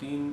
3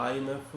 IMF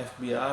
FBR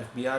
FBR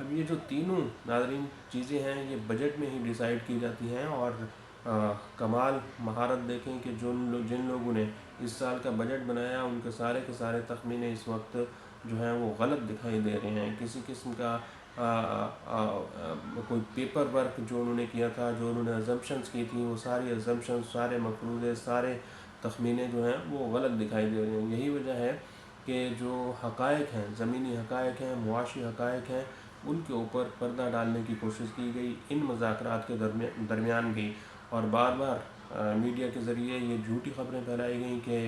اب یہ جو تینوں ناظرین چیزیں ہیں یہ بجٹ میں ہی ڈیسائیڈ کی جاتی ہیں، اور کمال مہارت دیکھیں کہ جن لوگوں نے اس سال کا بجٹ بنایا ان کے سارے تخمینے اس وقت جو ہیں وہ غلط دکھائی دے رہے ہیں۔ کسی قسم کا کوئی پیپر ورک جو انہوں نے کیا تھا، جو انہوں نے ازمپشنز کی تھیں، وہ ساری ازمپشنز، سارے مفروضے، سارے تخمینے جو ہیں وہ غلط دکھائی دے رہے ہیں۔ یہی وجہ ہے کہ جو حقائق ہیں، زمینی حقائق ہیں، معاشی حقائق ہیں، ان کے اوپر پردہ ڈالنے کی کوشش کی گئی ان مذاکرات کے درمیان بھی، اور بار بار میڈیا کے ذریعے یہ جھوٹی خبریں پھیلائی گئیں کہ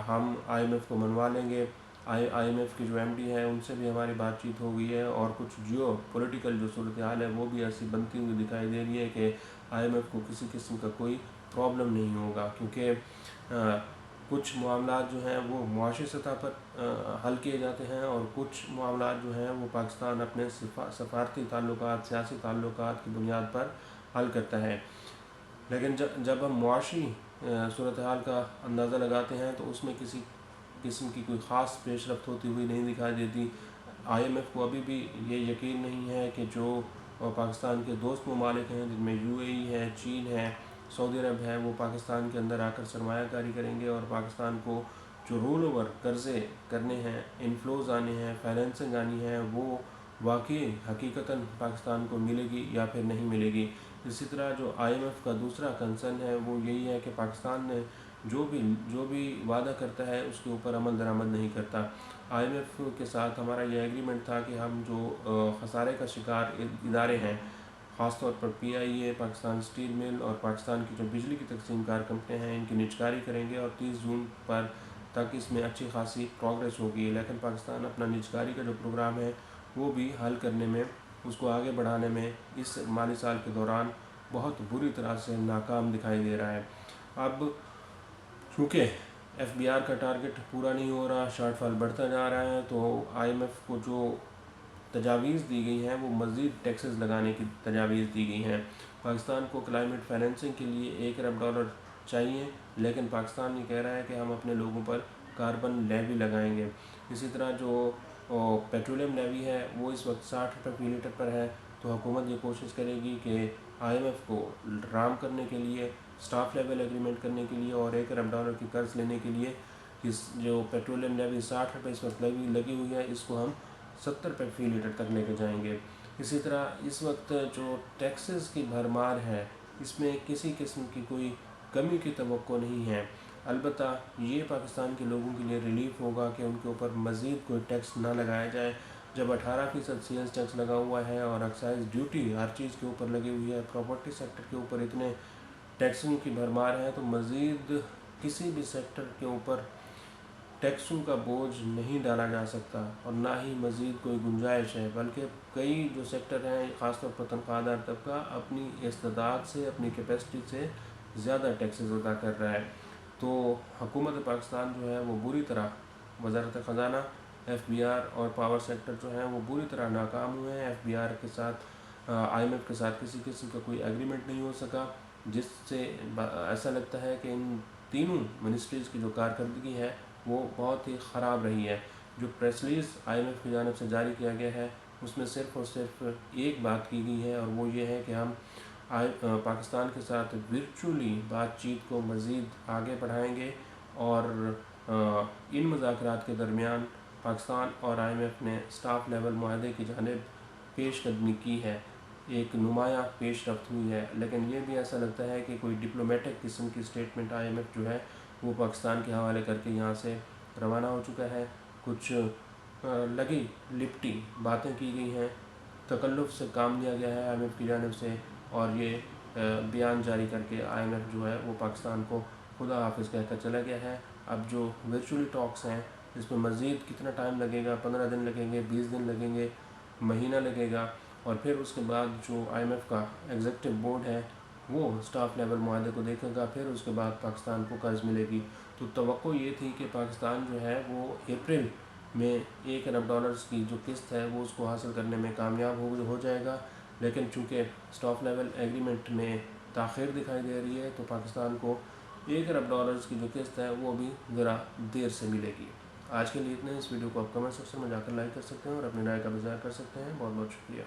ہم آئی ایم ایف کو منوا لیں گے، آئی ایم ایف کی جو ایم ڈی ہے ان سے بھی ہماری بات چیت ہو گئی ہے، اور کچھ جیو پولیٹیکل جو صورتحال ہے وہ بھی ایسی بنتی ہوئی دکھائی دے رہی ہے کہ آئی ایم ایف کو کسی قسم کا کوئی پرابلم نہیں ہوگا، کیونکہ کچھ معاملات جو ہیں وہ معاشی سطح پر حل کیے جاتے ہیں، اور کچھ معاملات جو ہیں وہ پاکستان اپنے سفارتی تعلقات، سیاسی تعلقات کی بنیاد پر حل کرتا ہے۔ لیکن جب ہم معاشی صورتحال کا اندازہ لگاتے ہیں تو اس میں کسی قسم کی کوئی خاص پیش رفت ہوتی ہوئی نہیں دکھائی دیتی۔ آئی ایم ایف کو ابھی بھی یہ یقین نہیں ہے کہ جو پاکستان کے دوست ممالک ہیں جن میں یو اے ای ہے، چین ہے، سعودی عرب ہے، وہ پاکستان کے اندر آ کر سرمایہ کاری کریں گے، اور پاکستان کو جو رول اوور قرضے کرنے ہیں، انفلوز آنے ہیں، فائنینسنگ آنی ہے، وہ واقعی حقیقتاً پاکستان کو ملے گی یا پھر نہیں ملے گی۔ اسی طرح جو آئی ایم ایف کا دوسرا کنسرن ہے وہ یہی ہے کہ پاکستان نے جو بھی وعدہ کرتا ہے اس کے اوپر عمل درآمد نہیں کرتا۔ آئی ایم ایف کے ساتھ ہمارا یہ ایگریمنٹ تھا کہ ہم جو خسارے کا شکار ادارے ہیں، خاص طور پر پی آئی اے، پاکستان اسٹیل مل اور پاکستان کی جو بجلی کی تقسیم کار کمپنیاں ہیں، ان کی نجکاری کریں گے، اور 30 جون پر تک اس میں اچھی خاصی پروگریس ہوگی، لیکن پاکستان اپنا نجکاری کا جو پروگرام ہے وہ بھی حل کرنے میں، اس کو آگے بڑھانے میں اس مالی سال کے دوران بہت بری طرح سے ناکام دکھائی دے رہا ہے۔ اب چونکہ ایف بی آر کا ٹارگٹ پورا نہیں ہو رہا، شارٹ فال بڑھتا جا رہا ہے، تو آئی ایم ایف کو جو تجاویز دی گئی ہیں وہ مزید ٹیکسز لگانے کی تجاویز دی گئی ہیں۔ پاکستان کو کلائمیٹ فائنینسنگ کے لیے $1 ارب چاہیے، لیکن پاکستان یہ کہہ رہا ہے کہ ہم اپنے لوگوں پر کاربن لیوی لگائیں گے۔ اسی طرح جو پیٹرولیم لیوی ہے وہ اس وقت $60 فی لیٹر پر ہے، تو حکومت یہ کوشش کرے گی کہ آئی ایم ایف کو رام کرنے کے لیے، سٹاف لیول ایگریمنٹ کرنے کے لیے، اور $1 ارب کی قرض لینے کے لیے اس جو پیٹرولیم لیوی $60 اس وقت لگی ہوئی ہے، اس کو ہم $70 فی لیٹر تک لے کے جائیں گے۔ اسی طرح اس وقت جو ٹیکسز کی بھرمار ہے اس میں کسی قسم کی کوئی کمی کی توقع نہیں ہے، البتہ یہ پاکستان کے لوگوں کے لیے ریلیف ہوگا کہ ان کے اوپر مزید کوئی ٹیکس نہ لگایا جائے۔ جب 18% سیلز ٹیکس لگا ہوا ہے اور ایکسائز ڈیوٹی ہر چیز کے اوپر لگی ہوئی ہے، پراپرٹی سیکٹر کے اوپر اتنے ٹیکسوں کی بھرمار ہے، تو مزید کسی بھی سیکٹر کے اوپر ٹیکسوں کا بوجھ نہیں ڈالا جا سکتا، اور نہ ہی مزید کوئی گنجائش ہے، بلکہ کئی جو سیکٹر ہیں خاص طور پر تنخواہ دار طبقہ اپنی استعداد سے، اپنی کیپیسٹی سے زیادہ ٹیکسز ادا کر رہا ہے۔ تو حکومت پاکستان جو ہے وہ بری طرح، وزارت خزانہ، ایف بی آر اور پاور سیکٹر جو ہیں وہ بری طرح ناکام ہوئے ہیں۔ ایف بی آر کے ساتھ، آئی ایم ایف کے ساتھ کسی قسم کا کوئی ایگریمنٹ نہیں ہو سکا، جس سے ایسا لگتا ہے کہ ان تینوں منسٹریز کی جو کارکردگی ہے وہ بہت ہی خراب رہی ہے۔ جو press release I M F کی جانب سے جاری کیا گیا ہے اس میں صرف اور صرف ایک بات کی گئی ہے، اور وہ یہ ہے کہ ہم پاکستان کے ساتھ ورچولی بات چیت کو مزید آگے بڑھائیں گے، اور ان مذاکرات کے درمیان پاکستان اور آئی ایم ایف نے سٹاف لیول معاہدے کی جانب پیش قدمی کی ہے، ایک نمایاں پیش رفت ہوئی ہے، لیکن یہ بھی ایسا لگتا ہے کہ کوئی ڈپلومیٹک قسم کی اسٹیٹمنٹ آئی ایم ایف جو ہے وہ پاکستان کے حوالے کر کے یہاں سے روانہ ہو چکا ہے۔ کچھ لگی لپٹی باتیں کی گئی ہیں، تکلف سے کام لیا گیا ہے آئی ایم ایف کی جانب سے، اور یہ بیان جاری کر کے آئی ایم ایف جو ہے وہ پاکستان کو خدا حافظ کہہ کر چلا گیا ہے۔ اب جو ورچولی ٹاکس ہیں اس میں مزید کتنا ٹائم لگے گا، 15 دن لگیں گے، 20 دن لگیں گے، مہینہ لگے گا، اور پھر اس کے بعد جو آئی ایم ایف کا ایگزیکٹو بورڈ ہے وہ سٹاف لیول معاہدے کو دیکھے گا، پھر اس کے بعد پاکستان کو قرض ملے گی۔ تو توقع یہ تھی کہ پاکستان جو ہے وہ اپریل میں $1 ارب کی جو قسط ہے وہ اس کو حاصل کرنے میں کامیاب ہو جائے گا، لیکن چونکہ سٹاف لیول ایگریمنٹ میں تاخیر دکھائی دے رہی ہے تو پاکستان کو $1 ارب کی جو قسط ہے وہ بھی ذرا دیر سے ملے گی۔ آج کے لیے اتنے، اس ویڈیو کو آپ کمنٹ سیکشن میں جا کر لائک کر سکتے ہیں اور اپنی رائے کا بھی اظہار کر سکتے ہیں۔ بہت بہت شکریہ۔